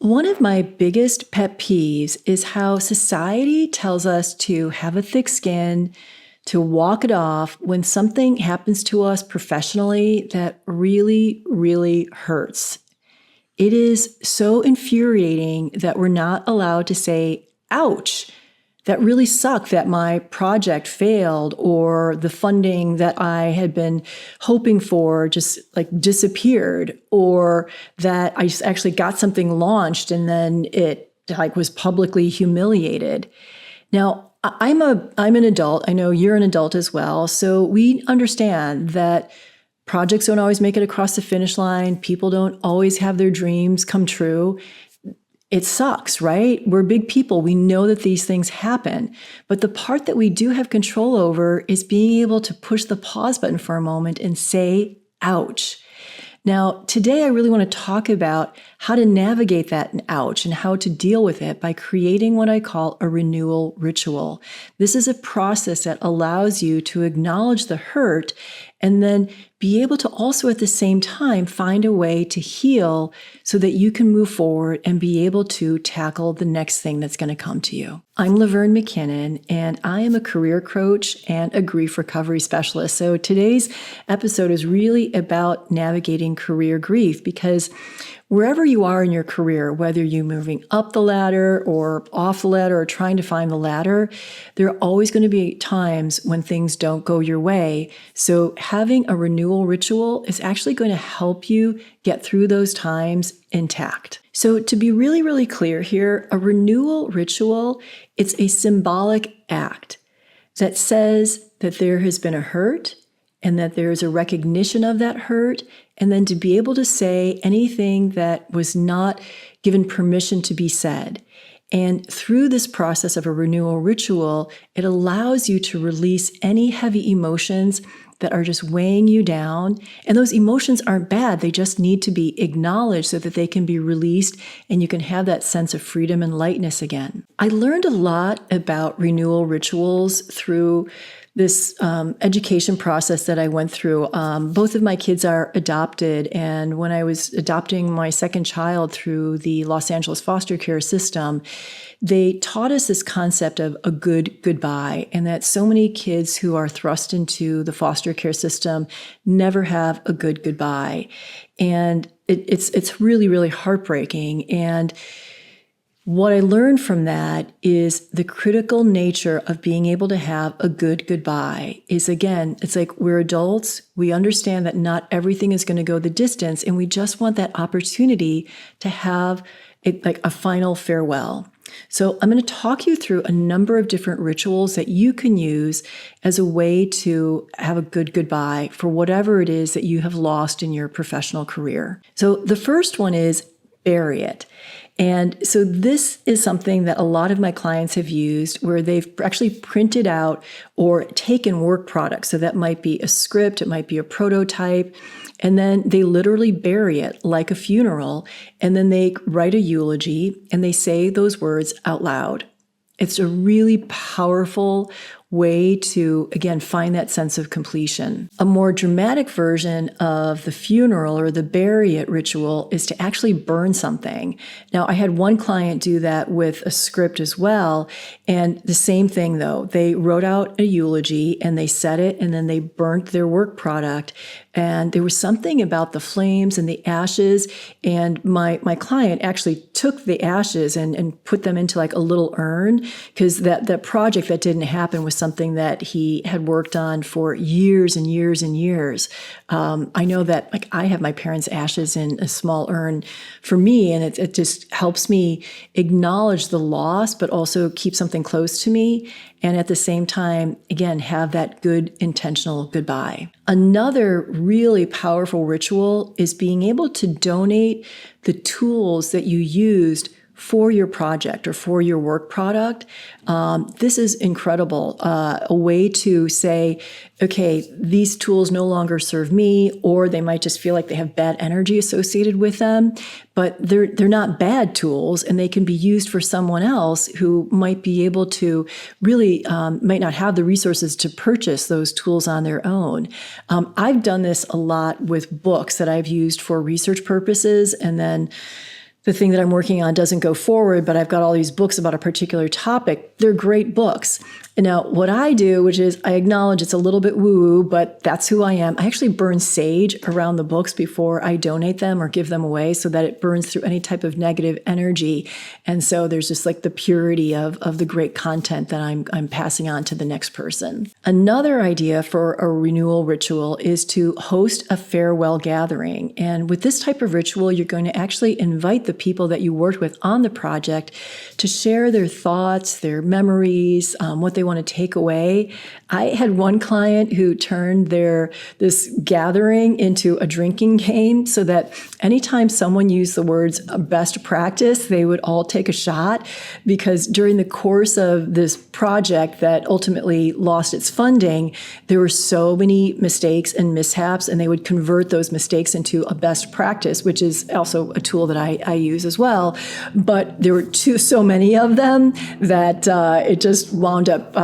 One of my biggest pet peeves is how society tells us to have a thick skin, to walk it off when something happens to us professionally that really, really hurts. It is so infuriating that we're not allowed to say, ouch, that really sucked that my project failed, or the funding that I had been hoping for just like disappeared, or that I just actually got something launched and then it like was publicly humiliated. Now, I'm an adult. I know you're an adult as well. So we understand that projects don't always make it across the finish line. People don't always have their dreams come true. It sucks, right? We're big people. We know that these things happen. But the part that we do have control over is being able to push the pause button for a moment and say, ouch. Now, today I really want to talk about how to navigate that ouch and how to deal with it by creating what I call a renewal ritual. This is a process that allows you to acknowledge the hurt and then be able to also at the same time find a way to heal so that you can move forward and be able to tackle the next thing that's going to come to you. I'm Laverne McKinnon, and I am a career coach and a grief recovery specialist. So today's episode is really about navigating career grief, because wherever you are in your career, whether you're moving up the ladder or off the ladder or trying to find the ladder, there are always going to be times when things don't go your way. So having a renewal ritual is actually going to help you get through those times intact. So to be really, really clear here, a renewal ritual, it's a symbolic act that says that there has been a hurt and that there is a recognition of that hurt, and then to be able to say anything that was not given permission to be said. And through this process of a renewal ritual, it allows you to release any heavy emotions that are just weighing you down. And those emotions aren't bad. They just need to be acknowledged so that they can be released and you can have that sense of freedom and lightness again. I learned a lot about renewal rituals through this education process that I went through. Both of my kids are adopted, and when I was adopting my second child through the Los Angeles foster care system, they taught us this concept of a good goodbye, and that so many kids who are thrust into the foster care system never have a good goodbye. And it's really, really heartbreaking. And what I learned from that is the critical nature of being able to have a good goodbye is, again, it's like we're adults. We understand that not everything is going to go the distance, and we just want that opportunity to have a final farewell. So I'm going to talk you through a number of different rituals that you can use as a way to have a good goodbye for whatever it is that you have lost in your professional career. So the first one is bury it. And so this is something that a lot of my clients have used, where they've actually printed out or taken work products. So that might be a script, it might be a prototype, and then they literally bury it like a funeral, and then they write a eulogy and they say those words out loud. It's a really powerful way to, again, find that sense of completion. A more dramatic version of the funeral or the bury it ritual is to actually burn something. Now, I had one client do that with a script as well, and the same thing though. They wrote out a eulogy and they said it, and then they burnt their work product. And there was something about the flames and the ashes, and my client actually took the ashes and put them into like a little urn, because that project that didn't happen was something that he had worked on for years and years and years. I know that like I have my parents' ashes in a small urn for me, and it just helps me acknowledge the loss, but also keep something close to me. And at the same time, again, have that good intentional goodbye. Another really powerful ritual is being able to donate the tools that you used for your project or for your work product. This is incredible. A way to say, okay, these tools no longer serve me, or they might just feel like they have bad energy associated with them, but they're not bad tools, and they can be used for someone else who might be able to really might not have the resources to purchase those tools on their own. I've done this a lot with books that I've used for research purposes, and then the thing that I'm working on doesn't go forward, but I've got all these books about a particular topic. They're great books. And now what I do, which is I acknowledge it's a little bit woo-woo, but that's who I am. I actually burn sage around the books before I donate them or give them away so that it burns through any type of negative energy. And so there's just like the purity of the great content that I'm passing on to the next person. Another idea for a renewal ritual is to host a farewell gathering. And with this type of ritual, you're going to actually invite the people that you worked with on the project to share their thoughts, their memories, what they want to take away. I had one client who turned this gathering into a drinking game so that anytime someone used the words best practice, they would all take a shot, because during the course of this project that ultimately lost its funding, there were so many mistakes and mishaps, and they would convert those mistakes into a best practice, which is also a tool that I use as well. But there were so many of them that it just wound up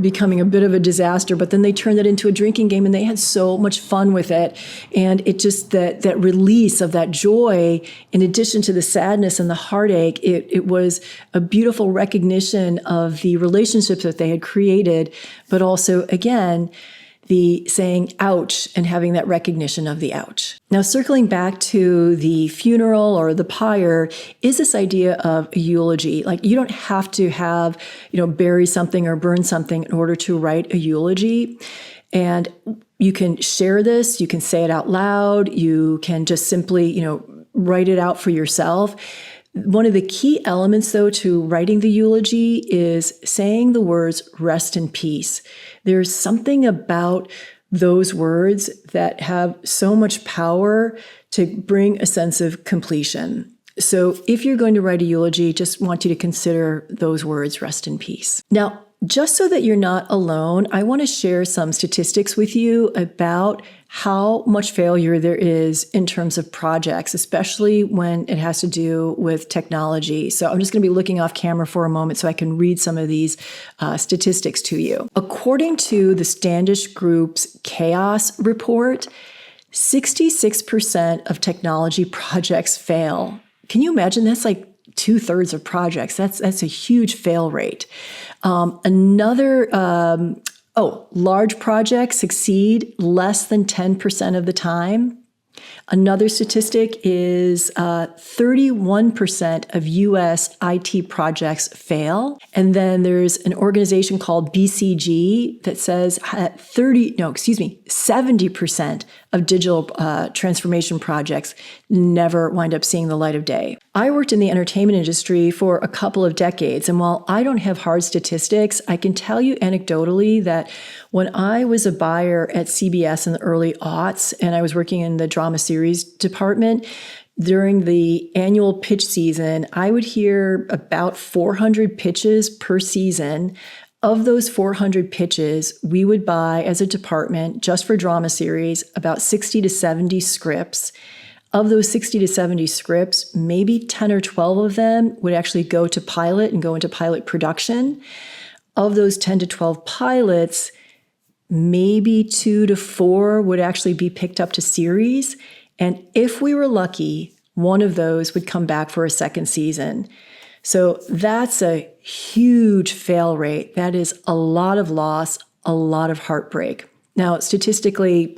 becoming a bit of a disaster. But then they turned it into a drinking game, and they had so much fun with it. And it just, that release of that joy, in addition to the sadness and the heartache, it was a beautiful recognition of the relationships that they had created, but also, again, the saying ouch and having that recognition of the ouch. Now, circling back to the funeral or the pyre is this idea of a eulogy. Like, you don't have to have, bury something or burn something in order to write a eulogy. And you can share this, you can say it out loud, you can just simply, write it out for yourself. One of the key elements, though, to writing the eulogy is saying the words rest in peace. There's something about those words that have so much power to bring a sense of completion. So if you're going to write a eulogy, just want you to consider those words, rest in peace. Now, just so that you're not alone, I want to share some statistics with you about how much failure there is in terms of projects, especially when it has to do with technology. So I'm just going to be looking off camera for a moment so I can read some of these statistics to you. According to the Standish Group's Chaos Report, 66% of technology projects fail. Can you imagine? That's like 2/3 of projects. That's a huge fail rate. Large projects succeed less than 10% of the time. Another statistic is 31% of U.S. IT projects fail. And then there's an organization called BCG that says 70% of digital transformation projects never wind up seeing the light of day. I worked in the entertainment industry for a couple of decades, and while I don't have hard statistics, I can tell you anecdotally that when I was a buyer at CBS in the early aughts, and I was working in the drama series department, during the annual pitch season, I would hear about 400 pitches per season. Of those 400 pitches, we would buy as a department, just for drama series, about 60 to 70 scripts. Of those 60 to 70 scripts, maybe 10 or 12 of them would actually go to pilot and go into pilot production. Of those 10 to 12 pilots, maybe 2 to 4 would actually be picked up to series. And if we were lucky, one of those would come back for a second season. So that's a huge fail rate. That is a lot of loss, a lot of heartbreak. Now, statistically,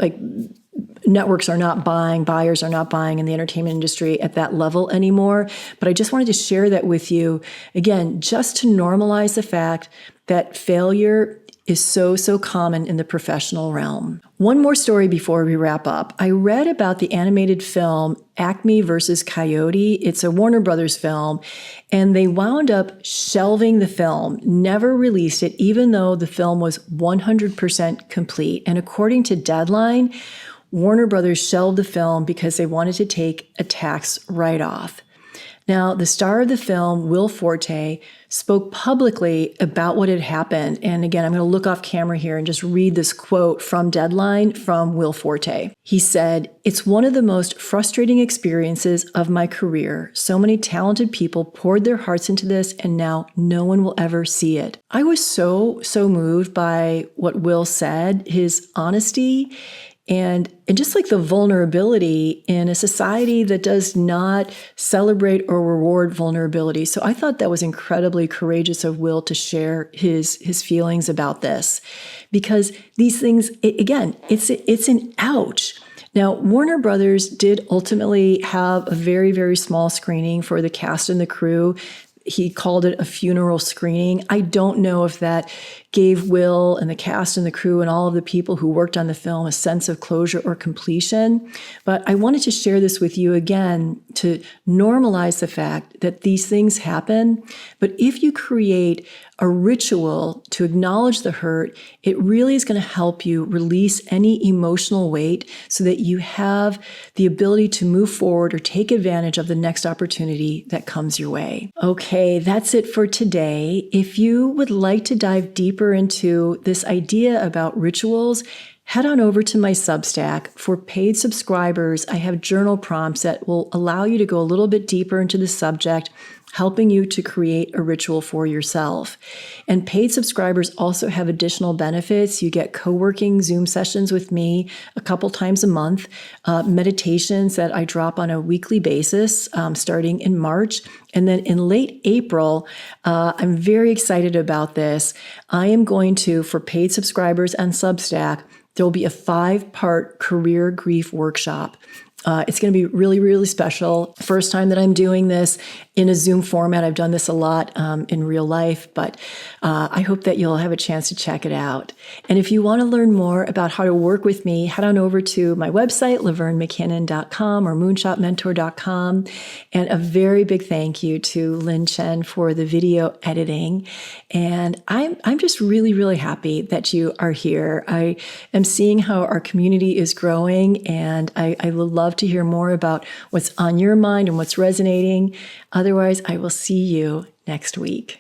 networks are not buying, buyers are not buying in the entertainment industry at that level anymore. But I just wanted to share that with you, again, just to normalize the fact that failure is so common in the professional realm. One more story before we wrap up. I read about the animated film Acme versus Coyote. It's a Warner Brothers film, and they wound up shelving the film, never released it, even though the film was 100% complete. And according to Deadline, Warner Brothers shelved the film because they wanted to take a tax write-off. Now, the star of the film, Will Forte, spoke publicly about what had happened. And again, I'm going to look off camera here and just read this quote from Deadline from Will Forte. He said, "It's one of the most frustrating experiences of my career. So many talented people poured their hearts into this, and now no one will ever see it." I was so moved by what Will said, his honesty, and just like the vulnerability in a society that does not celebrate or reward vulnerability. So I thought that was incredibly courageous of Will to share his feelings about this, because these things, again, it's an ouch. Now, Warner Brothers did ultimately have a very, very small screening for the cast and the crew. He called it a funeral screening. I don't know if that gave Will and the cast and the crew and all of the people who worked on the film a sense of closure or completion. But I wanted to share this with you again to normalize the fact that these things happen. But if you create a ritual to acknowledge the hurt, it really is going to help you release any emotional weight so that you have the ability to move forward or take advantage of the next opportunity that comes your way. Okay, that's it for today. If you would like to dive deeper into this idea about rituals, head on over to my Substack. For paid subscribers, I have journal prompts that will allow you to go a little bit deeper into the subject, helping you to create a ritual for yourself. And paid subscribers also have additional benefits. You get co-working Zoom sessions with me a couple times a month, meditations that I drop on a weekly basis starting in March. And then in late April, I'm very excited about this. I am going to, for paid subscribers and Substack, there will be a 5-part career grief workshop. It's going to be really, really special. First time that I'm doing this in a Zoom format. I've done this a lot in real life, but I hope that you'll have a chance to check it out. And if you want to learn more about how to work with me, head on over to my website, LaverneMcKinnon.com or moonshotmentor.com. And a very big thank you to Lynn Chen for the video editing. And I'm just really, really happy that you are here. I am seeing how our community is growing, and I would love to hear more about what's on your mind and what's resonating. Otherwise, I will see you next week.